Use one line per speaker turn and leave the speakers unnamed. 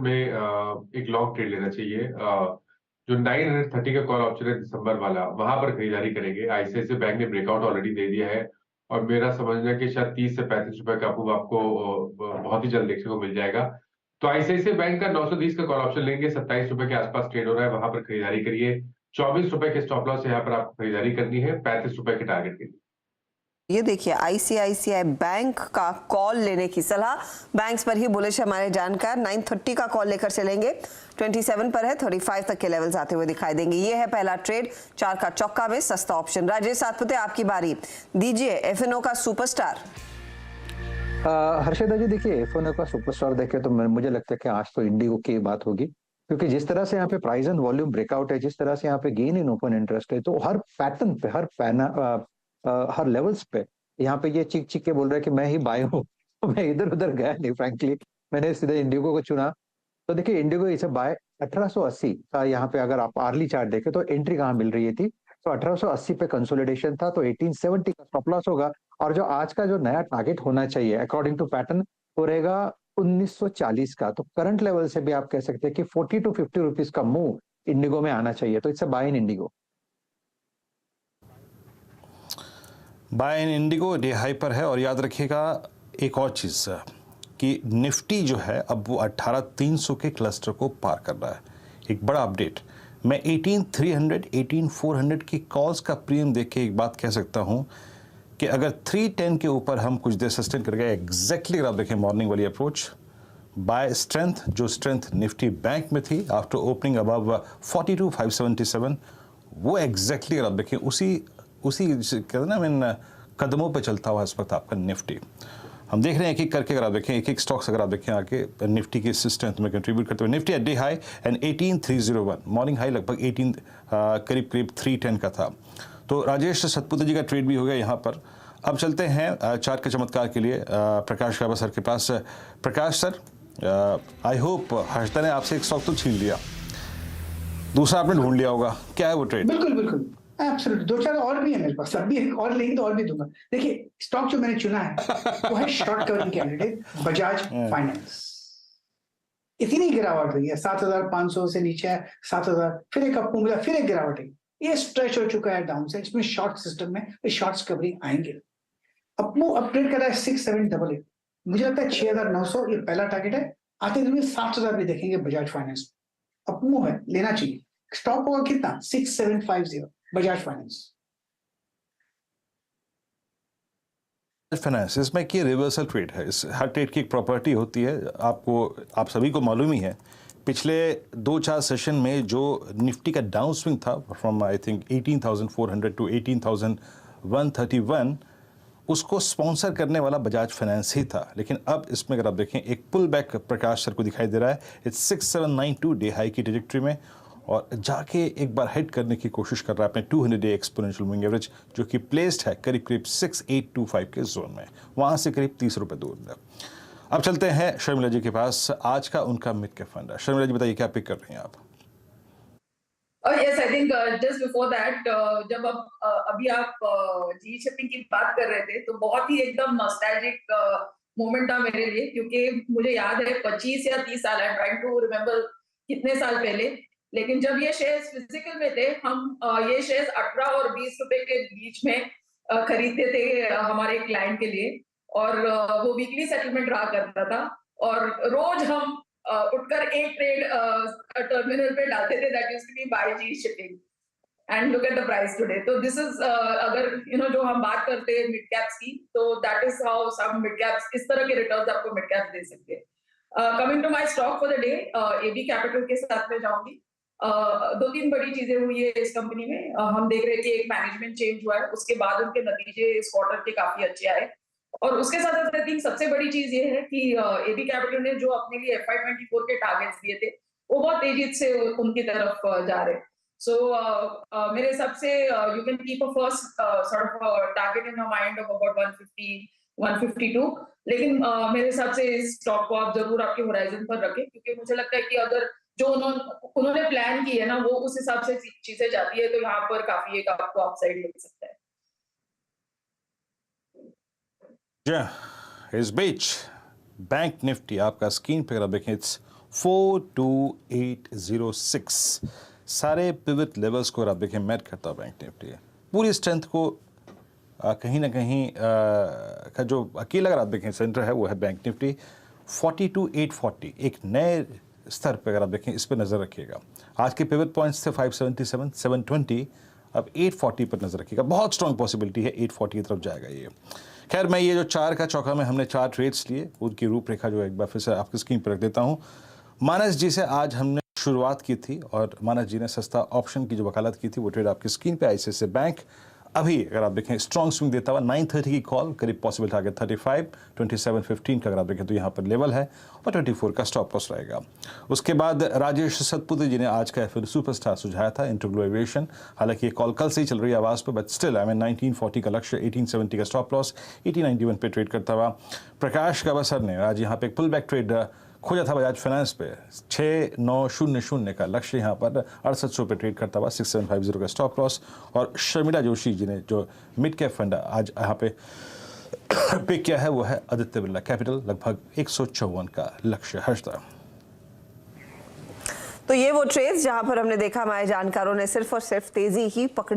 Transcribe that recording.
में एक long trade लेना चाहिए। जो 930 का कॉल ऑप्शन है दिसंबर वाला, वहां पर खरीदारी करेंगे। आईसीआईसीआई बैंक ने ब्रेकआउट ऑलरेडी दे दिया है और मेरा समझना है कि शायद 30 से 35 रुपए का मूव आपको बहुत ही जल्द देखने को मिल जाएगा। तो आईसीआईसीआई बैंक का 930 का कॉल ऑप्शन लेंगे, 27 रुपए के आसपास ट्रेड हो रहा है, वहां पर खरीदारी करिए। 24 रुपए के स्टॉप लॉस यहाँ पर आपको खरीदारी करनी है 35 रुपए के टारगेट के लिए।
ये देखिए आईसीआईसीआई बैंक का कॉल लेने की सलाह। बैंक्स पर ही बुलिश हमारे जानकार 930 का कॉल लेकर चलेंगे। 27 पर है, 35 तक के लेवल्स आते हुए दिखाई देंगे। ये है पहला ट्रेड, 4 का चौका में सस्ता ऑप्शन। राजेश सातपुते, आपकी बारी, दीजिए एफएनओ का सुपरस्टार।
हर्षिता जी, देखिए एफएनओ का सुपरस्टार देखे तो मुझे लगता है कि आज तो इंडिगो की बात होगी, क्योंकि जिस तरह से यहाँ पे प्राइस एंड वॉल्यूम ब्रेकआउट है, जिस तरह से यहाँ पे गेन इन ओपन इंटरेस्ट है, तो हर पैटर्न पे, हर लेवल्स पे यहाँ पे ये चिक चिक के बोल रहा है कि मैं ही बाय हूँ। मैं इधर उधर गया नहीं, फ्रैंकली मैंने सीधे इंडिगो को चुना। तो देखिए इंडिगो इसे बाय 1880 का, यहाँ पे अगर आप आर्ली चार्ट देखें तो एंट्री कहाँ मिल रही थी, तो 1880 पे कंसोलिडेशन था, तो 1870 का स्टॉप लॉस होगा। और जो आज का जो नया टारगेट होना चाहिए अकॉर्डिंग टू पैटर्न, वो रहेगा 1940 का। तो करंट लेवल से भी आप कह सकते हैं कि 40 to 50 रुपीज का मूव इंडिगो में आना चाहिए। तो it's a buy in IndiGo.
Buy in IndiGo day high पर है। और याद रखिएगा एक और चीज़ कि निफ्टी जो है अब वो 18,300 के क्लस्टर को पार कर रहा है। एक बड़ा अपडेट, मैं 18,300 18,400 की कॉल्स का प्रीमियम देख के एक बात कह सकता हूं कि अगर 310 के ऊपर हम कुछ देर सस्टेन कर गए, एग्जैक्टली अगर आप देखें मॉर्निंग वाली अप्रोच बाय स्ट्रेंथ, जो स्ट्रेंथ निफ्टी बैंक में थी आफ्टर ओपनिंग अबव 42,577, वो एग्जैक्टली अगर आप देखें उसी कहते हैं ना, मीन कदमों पे चलता हुआ इस वक्त आपका निफ्टी। हम देख रहे हैं एक एक करके, अगर आप देखें एक एक स्टॉक्स अगर आप देखें आके निफ्टी की स्ट्रेंथ में कंट्रीब्यूट करते हुए। Nifty at day high and 18,301, morning high लगभग 18 करीब 310 का था। तो राजेश सतपुते जी का ट्रेड भी हो गया यहाँ पर। अब चलते हैं चार्ट के चमत्कार के लिए प्रकाश काबा सर के पास। प्रकाश सर, आई होप हर्षदा ने आपसे एक स्टॉक तो छीन लिया, दूसरा आपने ढूंढ लिया होगा, क्या है वो ट्रेड?
बिल्कुल बिल्कुल, एब्सोल्युटली। दो चार और भी है मेरे पास, अभी एक और लेंगे तो और भी दूंगा। देखिए स्टॉक जो मैंने चुना है वो है short covering candidate Bajaj finance. इतनी गिरावट हुई है, 7,500 से नीचे है 7,000, फिर एक अप मिला, फिर एक गिरावट है। ये स्ट्रेच हो चुका है डाउन साइड। इसमें शॉर्ट सिस्टम में शॉर्ट्स कवरिंग आएंगे। अपडेट कर रहा है 6,788। मुझे लगता है 6,900 ये पहला टारगेट है। आते दिन में 7,000 भी देखेंगे बजाज फाइनेंस। अपमूव है, लेना चाहिए। स्टॉक होगा कितना? 6,750 बजाज फाइनेंस।
फाइनेंस, इसमें कि रिवर्सल ट्रेड है। इस हर ट्रेड की एक प्रॉपर्टी होती है, आप सभी को मालूम ही है। पिछले 2-4 सेशन में जो निफ्टी का डाउन स्विंग था फ्रॉम आई थिंक 18,400 टू 18,131, उसको स्पॉन्सर करने वाला बजाज फाइनेंस ही था। लेकिन अब इसमें अगर आप देखें एक पुल बैक प्रकाश सर को दिखाई दे रहा है। इट्स 6,792 डे हाई की ट्रेजेक्ट्री में, और जाके एक बार हिट करने की कोशिश कर रहा है अपने 200 डे एक्सपोनेंशियल मूविंग एवरेज, जो कि प्लेस्ड है करीब 6,825 के जोन में, वहां से करीब 30 रुपए दूर है। अब चलते हैं शर्मिला जी के पास, आज का उनका मिड कैप फंड है। शर्मिला जी बताइए क्या पिक कर रही हैं आप?
Yes, I think just before that, जब अभी आप जी शिपिंग की बात कर रहे थे तो बहुत ही एकदम नॉस्टैल्जिक मोमेंट था मेरे लिए, क्योंकि मुझे याद है 25 या 30 साल, I am trying to remember कितने साल पहले, लेकिन जब ये शेयर्स फिजिकल में थे, हम ये शेयर्स 18 और 20 रुपए के बीच में खरीदते थे हमारे क्लाइंट के लिए, और वो वीकली सेटलमेंट रहा करता था, और रोज हम उठकर एक ट्रेड टर्मिनल पे डालते थे, that used to be by G shipping, and look at the price today. तो दिस इज, अगर जो हम बात करते हैं मिड कैप्स की, तो that is how some mid caps, इस तरह के रिटर्न्स आपको मिड कैप्स दे सकते हैं। Coming to my stock for the day, AB capital के साथ में जाऊंगी। 2-3 बड़ी चीजें हुई है इस कंपनी में। हम देख रहे हैं कि एक मैनेजमेंट चेंज हुआ है, उसके बाद उनके नतीजे इस क्वार्टर के काफी अच्छे आए, और उसके साथ साथ आई थिंक सबसे बड़ी चीज ये है कि एबी कैपिटल ने जो अपने लिए FY24 के टारगेट्स दिए थे, वो बहुत तेजी से उनकी तरफ जा रहे हैं। सो मेरे हिसाब से you can keep a first sort of target in your mind of about 150 152, लेकिन मेरे हिसाब से इस स्टॉक को आप जरूर आपके होराइजन पर रखें, क्योंकि मुझे लगता है कि अगर जो उन्होंने प्लान की है ना, वो उस हिसाब से चीजें जाती है, तो यहाँ पर काफी एक आपको अपसाइड मिल सकता है।
इस बीच बैंक निफ्टी आपका स्क्रीन पर अगर देखें, इट्स 42806 सारे पिवट लेवल्स को आप देखें मैच करता बैंक निफ्टी पूरी स्ट्रेंथ को कहीं ना कहीं का जो अकेला अगर आप देखें सेंटर है वो है बैंक निफ्टी 42840 एक नए स्तर पर अगर आप देखें इस पर नज़र रखिएगा। आज के पिवट पॉइंट्स थे 577 720 अब 840 पर नज़र रखिएगा। बहुत स्ट्रॉन्ग पॉसिबिलिटी है 840 की तरफ जाएगा ये। खैर मैं ये जो 4 का चौका में हमने 4 ट्रेड्स लिए उनकी रूपरेखा जो एक बार फिर से आपकी स्क्रीन पर रख देता हूँ। मानस जी से आज हमने शुरुआत की थी और मानस जी ने सस्ता ऑप्शन की जो वकालत की थी वो ट्रेड आपकी स्क्रीन पे आईसीआईसीआई बैंक अभी अगर आप देखें स्ट्रॉन्ग स्विंग देता हुआ 930 की कॉल करीब पॉसिबल टारगेट 35 2715 का अगर आप देखें तो यहाँ पर लेवल है और 24 का स्टॉप लॉस रहेगा। उसके बाद राजेश सतपुते जी ने आज का एफएल सुपरस्टार सुझाया था इंटरग्लो एविएशन, हालांकि ये कॉल कल से ही चल रही है आवाज़ पर बट स्टिल 1940 का लक्ष्य 1870 का स्टॉप लॉस 1891 पे ट्रेड करता हुआ। प्रकाश कावासर ने आज यहाँ पे एक पुल बैक ट्रेड खोजा था बजाज फाइनेंस पे 6900 का लक्ष्य यहाँ पर 6800 पे ट्रेड करता हुआ 6750 का स्टॉप लॉस। और शर्मिला जोशी जी ने जो मिड कैप फंड आज यहाँ पे पिक किया है वो है आदित्य बिरला कैपिटल लगभग 154 का लक्ष्य। हर्षदा
तो ये वो ट्रेड्स जहां पर हमने देखा हमारे जानकारों ने सिर्फ और सिर्फ तेजी ही पकड़ी।